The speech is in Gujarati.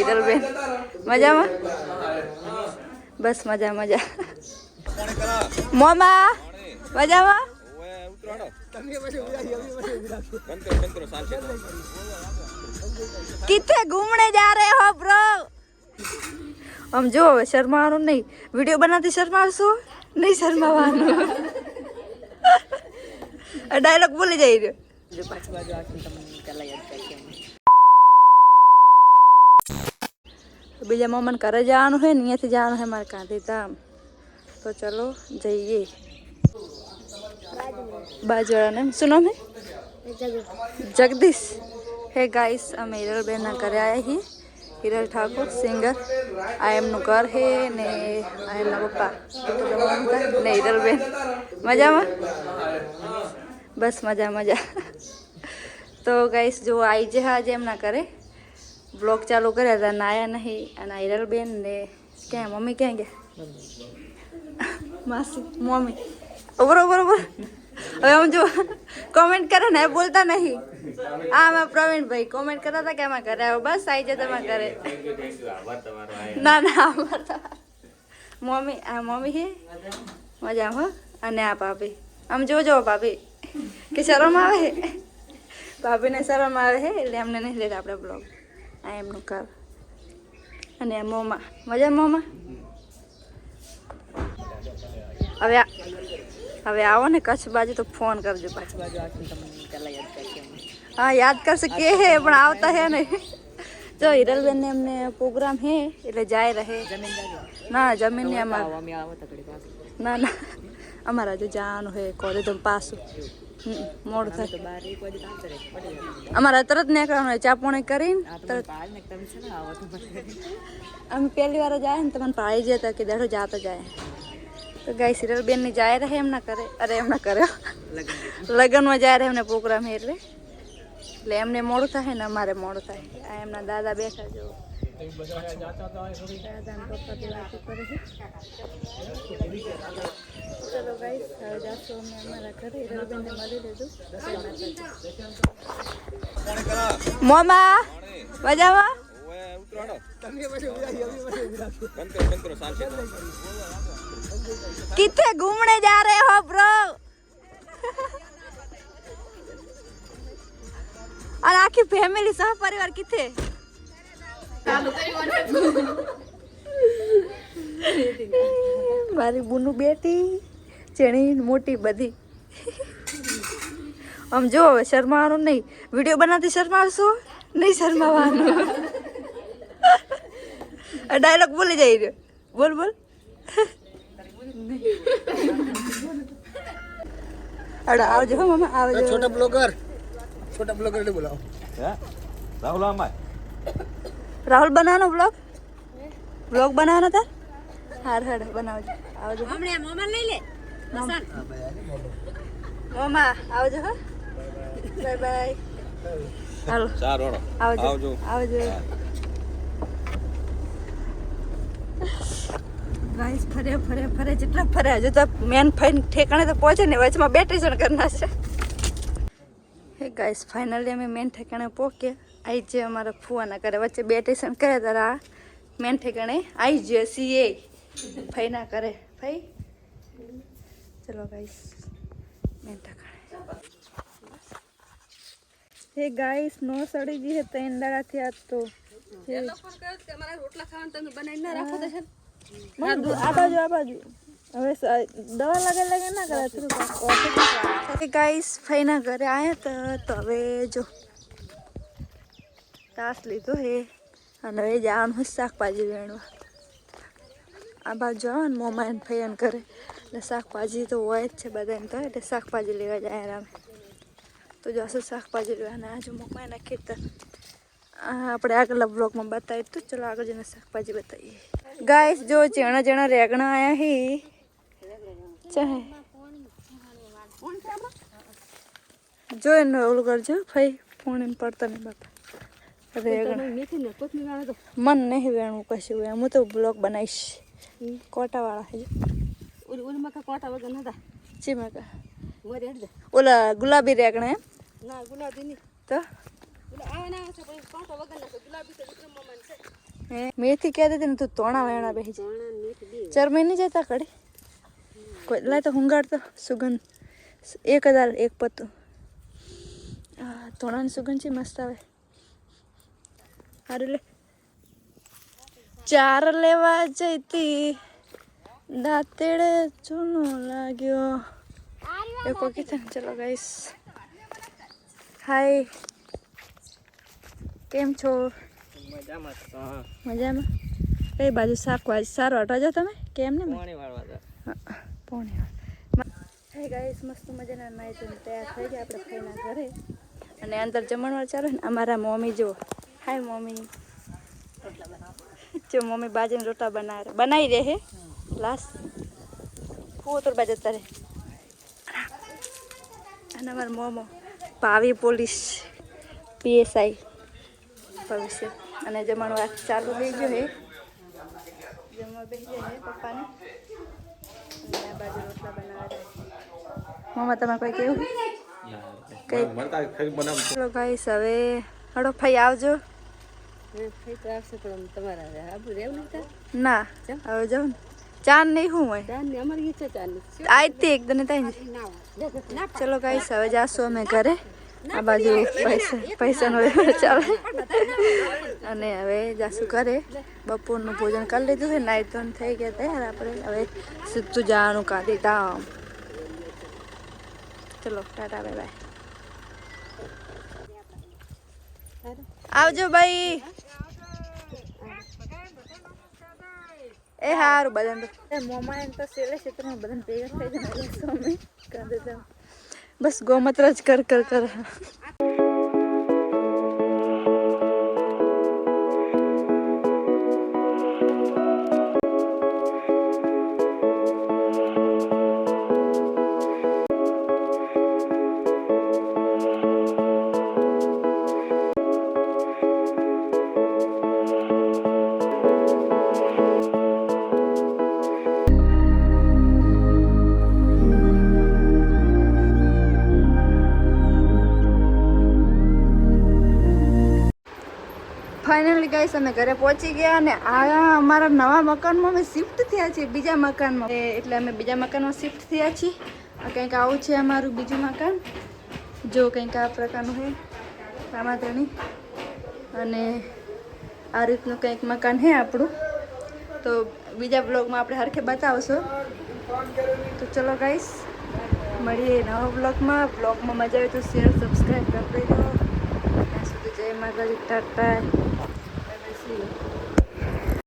હિરલબેન મજામાં? બસ મજા મજા. મોમા મજામાં? किथे घूमने जा रहे हो ब्रो? हम जो शर्माવાનું નહીં, વિડિયો બનાવતી શર્માવશો નહીં? શર્માવાનું ડાયલોગ ભૂલી જઈ રહ્યો. જો પાછ બાજુ આખી તમને કલા યાદ કરશે. બીજા મોમન ઘરે જવાનું છે ને, અહીંયાથી જવાનું છે મારે ગાંધીધામ. તો ચલો જઈએ. બાજુવાળાને શું નામ है? जगदीश है गाइस. અમે હિરલબેનના ઘરે આવ્યા છીએ. હિરલ ઠાકોર સિંગર. આ એમનું ઘર છે ને આ એમના પપ્પા ને હિરલબેન. મજામાં? બસ મજા મજા. તો ગાઈસ જો આવી છે આજે એમના ઘરે. બ્લોગ ચાલુ કર્યા હતા ને આયા નહીં. અને હિરલબેન ને ક્યાં મમ્મી ક્યાં ગયા? માસી મમ્મી બરોબર. હવે આમ જો કોમેન્ટ કરે ને બોલતા નહીં. હા મેં પ્રવીણભાઈ કોમેન્ટ કરતા હતા કે આમાં ઘરે આવો. બસ આવી જાય તમારા ઘરે. ના ના મમ્મી આ મમ્મી છે મજામાં. અને આ ભાભી આમ જોજો ભાભી કે શરમ આવે. ભાભીને શરમ આવે છે એટલે એમને નહીં લેતા આપણે બ્લોગ. આ એમનું ઘર. અને આ મોમા મજા મોમા. હવે આવો ને કચ્છ બાજુ તો ફોન કરજો. કચ્છ બાજુ આખી તમને કલા યાદ કરશે. હા યાદ કરશે કે હે પણ આવતા હે નહીં. જો હિરલબેન ને એમને પ્રોગ્રામ હે એટલે જાય રહે. ના જમીન ને ના ના અમારા જો જવાનું હે કોલેજ પાછું મોડું થાય. અમારા તરત નીકળવાનું હોય. ચા પાણી કરીને તરત. અમે પહેલી વાર જાય ને તમને પાડી જતા કે દાડો જાતો જાય. તો ગાય હિરલબેન ની જાય રહે એમના કરે. અરે એમના કરે લગ્નમાં જાય રહે એમને પ્રોગ્રામ એટલે એમને મોડું થાય ને અમારે મોડું થાય. આ એમના દાદા બેઠા જો. ચલો ગાઈસ હવે જાશું અમે અમારા ઘરે. હિરલબેન ને મળી લીધું. મોમા મજામાં? किथे घूमने जा रहे हो ब्रो? और आखी फैमिली सह परिवार किथे? मारी बुनू बेटी चेणी मोटी बधी. हम जो शर्माવાનું નહીં, વિડિયો બનાવતી શર્માવશો નહીં? શર્માવાનું ડાયલોગ ભૂલી જઈ રહ્યો. બોલ બોલ. अड़ा आओ जो मामा आओ जो. छोटा ब्लॉगर ने बुलाओ. राहुल आमा राहुल बनाना ब्लॉग बनाना था. हार बनाओ जो. आओ जो हमने मामा ले ले मसान मामा आओ जो. Bye bye. हेलो सारो आओ जो. गाइस फरे જેટલા ફર્યા હજુ તો મેન ફાઈન ઠેકાણે તો પહોંચે ને વચમાં બેટરી જણ કરના છે. હે ગાઈસ ફાઇનલી અમે મેન ઠેકાણે પહોંચ્યા. આવી જે અમારા ફુવાના કરે વચ્ચે બે સ્ટેશન કર્યા તારા મેન ઠેકાણે આવી જે સીએ ફાઈના કરે. ફાઈ ચલો ગાઈસ મેન ઠેકાણે. હે ગાઈસ નો સડી ગઈ હે 3 દાડાથી આજ તો. તમારા રોટલા ખાવાનું તમે બનાવીને ના રાખો તો છે. આ બાજુ હવે દવા લગે ના કરે. ગાઈસ ફઈના ઘરે આવ્યા તો હવે જો તાસ લીધો હે અને હવે જવાનું શાકભાજી વેણવા. આ બાજુ આવે ને મોમા એને ફૈયાને કરે એટલે શાકભાજી તો હોય જ છે બધાને. તો એટલે શાકભાજી લેવા જાય અમે તો જશું શાકભાજી લેવા. અને આજુ મોમા એના ખેતર આપણે આગલા બ્લોગમાં બતાવીએ. તો ચલો આગળ જઈને શાકભાજી બતાવીએ. गाइस जो चेणा रेगना आया है चाहे जो इन ओल करजो भाई फोन इन पड़ता नहीं बापा रेगना मन नहीं वेणु कशु है. मु तो ब्लॉग बनाईश कोटा वाला है उन मका कोटा वगन नदा ची मका मोरे हट ओला गुलाबी रेगना है ना गुलाबी नहीं तो ओला आवे ना से कोटा वगन ना गुलाबी तो विक्रम ममन से મેથી કહેતી હતી ને તું તોણા વેણા બેસી જાય 4 મહિને જતા કડી કોઈ લાય તો હુંગાડતો સુગંધ 1000 એક પત્તું તોણાની સુગંધ છે મસ્ત આવે હારું લે 4 લેવા જઈતી દાંતેડે ચૂનો લાગ્યો એક વખત ચલો ગાઈસ હાય કેમ છો મજામાં કઈ બાજુ શાકભાજી સારો હટવા જાઓ તમે કેમ ને પોણી હે ગાઈસ મસ્ત મજાના નાઈ ધોઈને તૈયાર થઈ ગયા આપણે ફઈના ઘરે અને અંદર જમણવાર ચાલે ને અમારા મમ્મી જો હાય મમ્મી જો મમ્મી બાજરીના રોટલા બનાવી રહે હે લાસ ફોતર બાજુ તારે અને અમારા મોમો ભાવી પોલીસ પીએસઆઈ ભવિષ્ય અને જમણવાર ચાલુ થઈ ગયો હે જમવા બેસી જાય પપ્પાને અને આ બાજુ રોટલા બનાવ્યા મમ્મા તમે કોઈ કેવું ચલો ગાઈસ હવે હડો ફઈ આવજો ના હવે જાઉં ને ચાંદ નહીં હું હોય આજથી એકદમ ચલો ગાઈસ હવે જાશું અમે ઘરે આ બાજુ પૈસાનો ચાલે અને હવે જાશું ઘરે બપોરનું ભોજન કરી લીધું છે નાઈ તો થઈ ગયા તૈયાર આપણે હવે સીધું જવાનું કાંધી ધામ ચલો ટાટા બાય બાય આવજો ભાઈ એ હારું બધા મોમા એમ તો સેલે ક્ષેત્રમાં બધા ભેગા થઈ જાય બસ ગોમત્ર જ કર ફાઇનલી ગાઈસ અમે ઘરે પહોંચી ગયા અને આ અમારા નવા મકાનમાં અમે શિફ્ટ થયા છીએ બીજા મકાનમાં એટલે અમે બીજા મકાનમાં શિફ્ટ થયા છીએ કંઈક આવું છે અમારું બીજું મકાન જો કંઈક આ પ્રકારનું છે આમાં તેની અને આ રીતનું કંઈક મકાન છે આપણું તો બીજા બ્લોગમાં આપણે હરખે બતાવશો તો ચલો ગાઈસ મળીએ નવા બ્લોગમાં મજા આવે તો શેર સબસ્ક્રાઈબ કરી દેજો ત્યાં સુધી જય માતાજી ટાટા. See you.